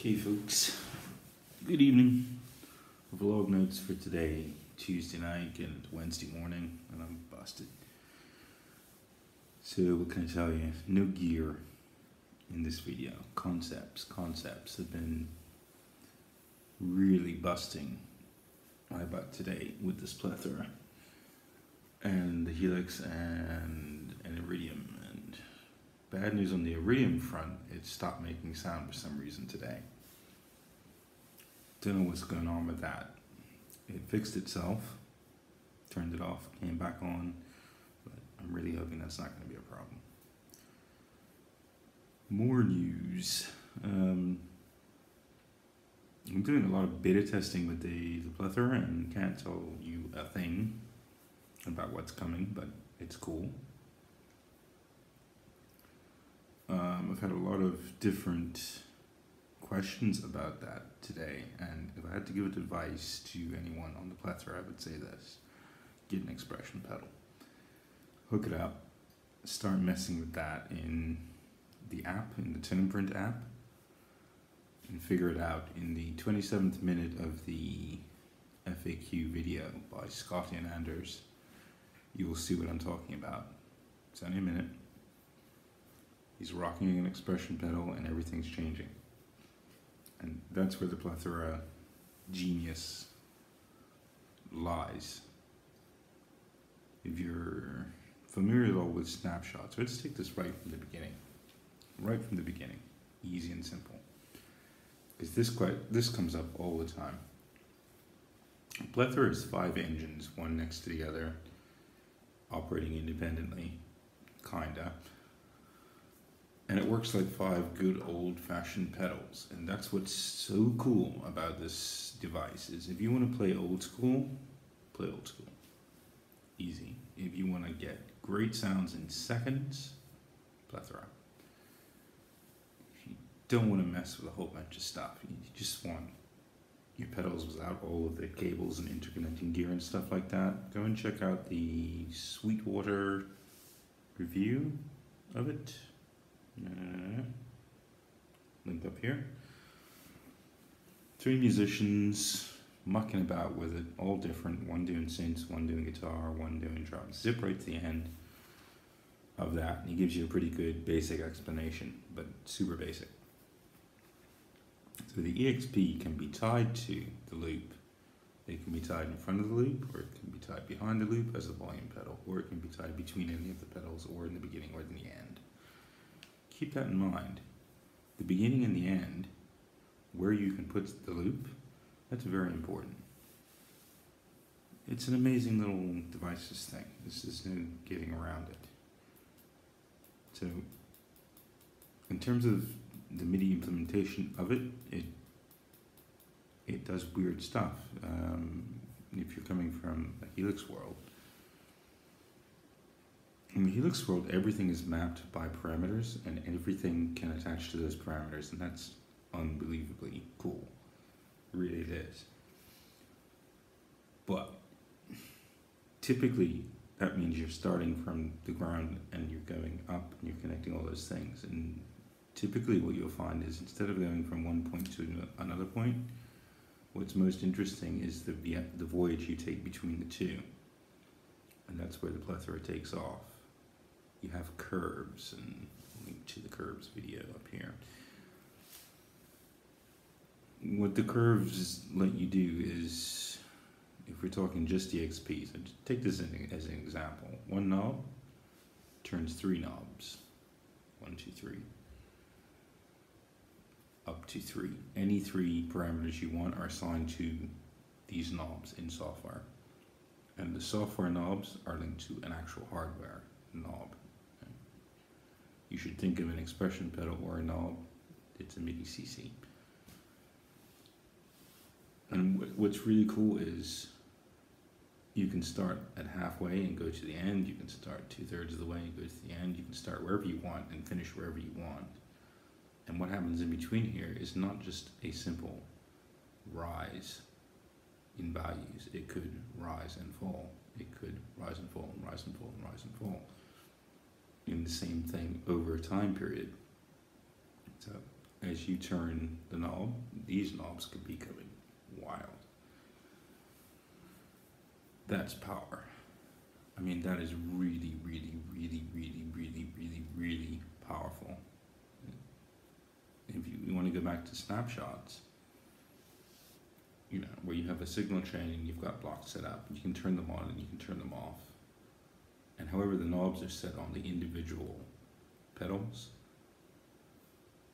Okay folks, good evening. Vlog notes for today, Tuesday night and Wednesday morning, and I'm busted. So what can I tell you? No gear in this video. Concepts have been really busting my butt today with this plethora and the Helix and Iridium. And bad news on the Iridium front, it stopped making sound for some reason today. Don't know what's going on with that. It fixed itself, turned it off, came back on, but I'm really hoping that's not going to be a problem. More news. I'm doing a lot of beta testing with the plethora and can't tell you a thing about what's coming, but it's cool. I've had a lot of different questions about that today, and if I had to give advice to anyone on the plethora, I would say this: get an expression pedal, hook it up, start messing with that in the app, in the Tone Print app, and figure it out. In the 27th minute of the FAQ video by Scotty and Anders, you will see what I'm talking about. It's only a minute. He's rocking an expression pedal and everything's changing. And that's where the plethora genius lies. If you're familiar at all with Snapshots, let's take this right from the beginning. Right from the beginning. Easy and simple. Because this comes up all the time. Plethora is 5 engines, one next to the other, operating independently, kinda. And it works like 5 good old-fashioned pedals. And that's what's so cool about this device, is if you want to play old school, play old school. Easy. If you want to get great sounds in seconds, plethora. If you don't want to mess with a whole bunch of stuff, you just want your pedals without all of the cables and interconnecting gear and stuff like that, go and check out the Sweetwater review of it. Link up here. 3 musicians mucking about with it, all different. One doing synths, one doing guitar, one doing drums. Zip right to the end of that, and he gives you a pretty good basic explanation, but super basic. So the EXP can be tied to the loop. It can be tied in front of the loop, or it can be tied behind the loop as a volume pedal, or it can be tied between any of the pedals, or in the beginning or in the end. Keep that in mind. The beginning and the end, where you can put the loop, that's very important. It's an amazing little device, this thing. This is no getting around it. So, in terms of the MIDI implementation of it, it does weird stuff. If you're coming from a Helix world, in the Helix world, everything is mapped by parameters, and everything can attach to those parameters, and that's unbelievably cool. It really is. But typically, that means you're starting from the ground and you're going up and you're connecting all those things. And typically what you'll find is, instead of going from one point to another point, what's most interesting is the voyage you take between the two. And that's where the plethora takes off. You have curves, and link to the curves video up here. What the curves let you do is, if we're talking just EXP, so just take this as an example. One knob turns 3 knobs. 1, 2, 3. Up to 3. Any 3 parameters you want are assigned to these knobs in software. And the software knobs are linked to an actual hardware knob. You should think of an expression pedal or a knob. It's a MIDI CC. And what's really cool is you can start at halfway and go to the end. You can start 2/3 of the way and go to the end. You can start wherever you want and finish wherever you want. And what happens in between here is not just a simple rise in values. It could rise and fall. It could rise and fall and rise and fall and rise and fall in the same thing over a time period. So as you turn the knob, these knobs could be going wild. That's power. I mean, that is really, really, really, really, really, really, really powerful. If you want to go back to Snapshots, you know, where you have a signal chain and you've got blocks set up, you can turn them on and you can turn them off. And however the knobs are set on the individual pedals,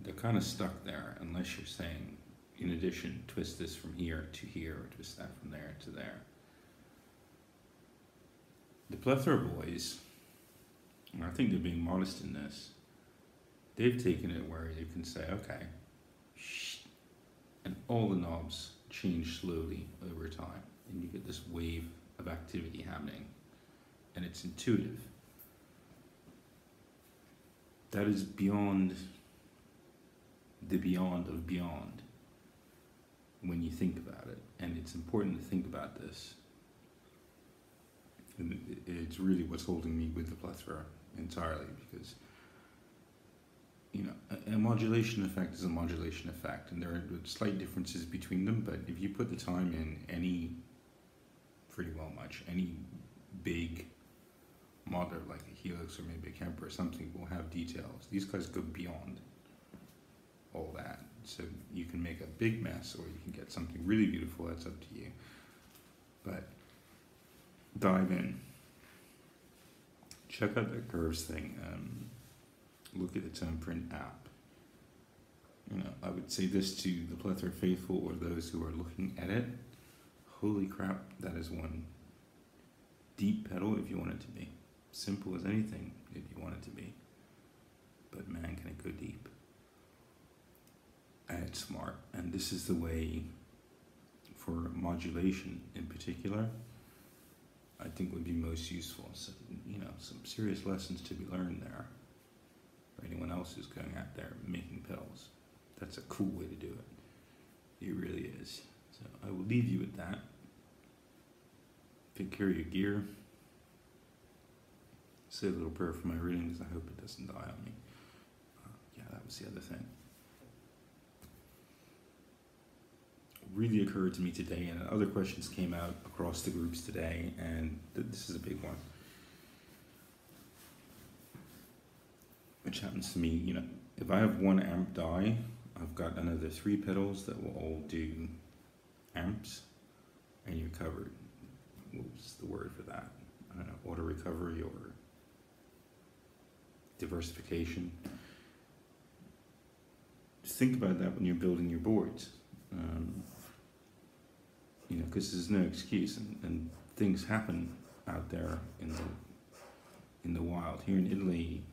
they're kind of stuck there unless you're saying, in addition, twist this from here to here, or twist that from there to there. The Plethora boys, and I think they're being modest in this, they've taken it where they can say, okay, shh, and all the knobs change slowly over time, and you get this wave of activity happening, and it's intuitive. That is beyond the beyond of beyond when you think about it, and it's important to think about this. And it's really what's holding me with the Plethora entirely, because, you know, a modulation effect is a modulation effect, and there are slight differences between them, but if you put the time in, any big modeler like a Helix or maybe a Kemper or something will have details. These guys go beyond all that, so you can make a big mess or you can get something really beautiful. That's up to you, but dive in, check out that curves thing, look at the tone print app. You know, I would say this to the Plethora faithful or those who are looking at it: holy crap, that is one deep pedal if you want it to be. Simple as anything if you want it to be, but man, can it go deep. And it's smart, and this is the way for modulation in particular I think would be most useful. So, you know, some serious lessons to be learned there for anyone else who's going out there making pedals. That's a cool way to do it. It really is. So I will leave you with that. Take care of your gear. Say a little prayer for my readings. I hope it doesn't die on me. Yeah, that was the other thing. Really occurred to me today, and other questions came out across the groups today, and this is a big one. Which happens to me, you know, if I have one amp die, I've got another 3 pedals that will all do amps, and you're covered. What's the word for that? I don't know, auto recovery or diversification. Just think about that when you're building your boards. You know, because there's no excuse, and things happen out there in the wild. Here in Italy,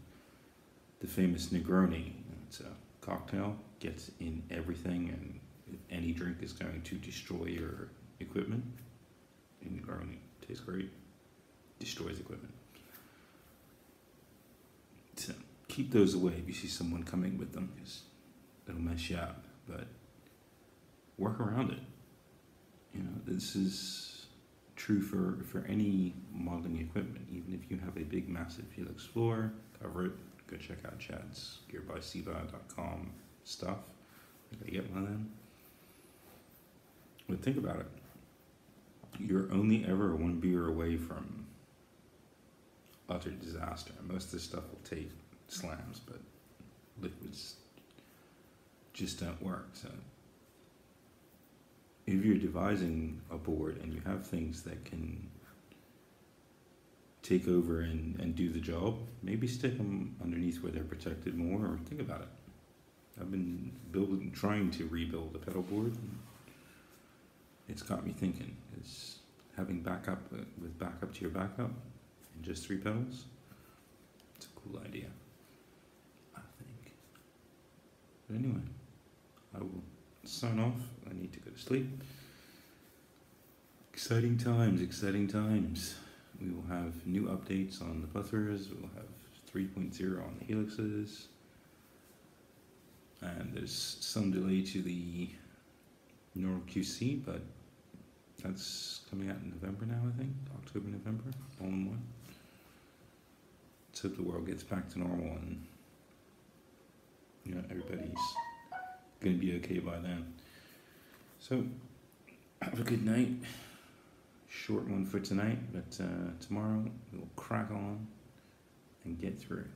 the famous Negroni, it's a cocktail, gets in everything, and if any drink is going to destroy your equipment, Negroni tastes great, destroys equipment. So keep those away if you see someone coming with them, because it'll mess you up, but work around it. You know, this is true for any modeling equipment. Even if you have a big, massive Helix floor, cover it. Go check out Chad's gearbyseba.com stuff. I gotta get one of them. But think about it. You're only ever one beer away from utter disaster. Most of this stuff will take slams, but liquids just don't work. So if you're devising a board and you have things that can take over and do the job, maybe stick them underneath where they're protected more, or think about it. I've been trying to rebuild a pedal board, and it's got me thinking, is having backup with backup to your backup and just 3 pedals, it's a cool idea, I think. But anyway, I will sign off. I need to go to sleep. Exciting times, exciting times. We will have new updates on the Pletheras. We will have 3.0 on the Helixes. And there's some delay to the normal QC, but that's coming out in November now, I think. October, November, all in one. Let's hope the world gets back to normal and, you know, everybody's gonna be okay by then. So, have a good night. Short one for tonight, but tomorrow we'll crack on and get through it.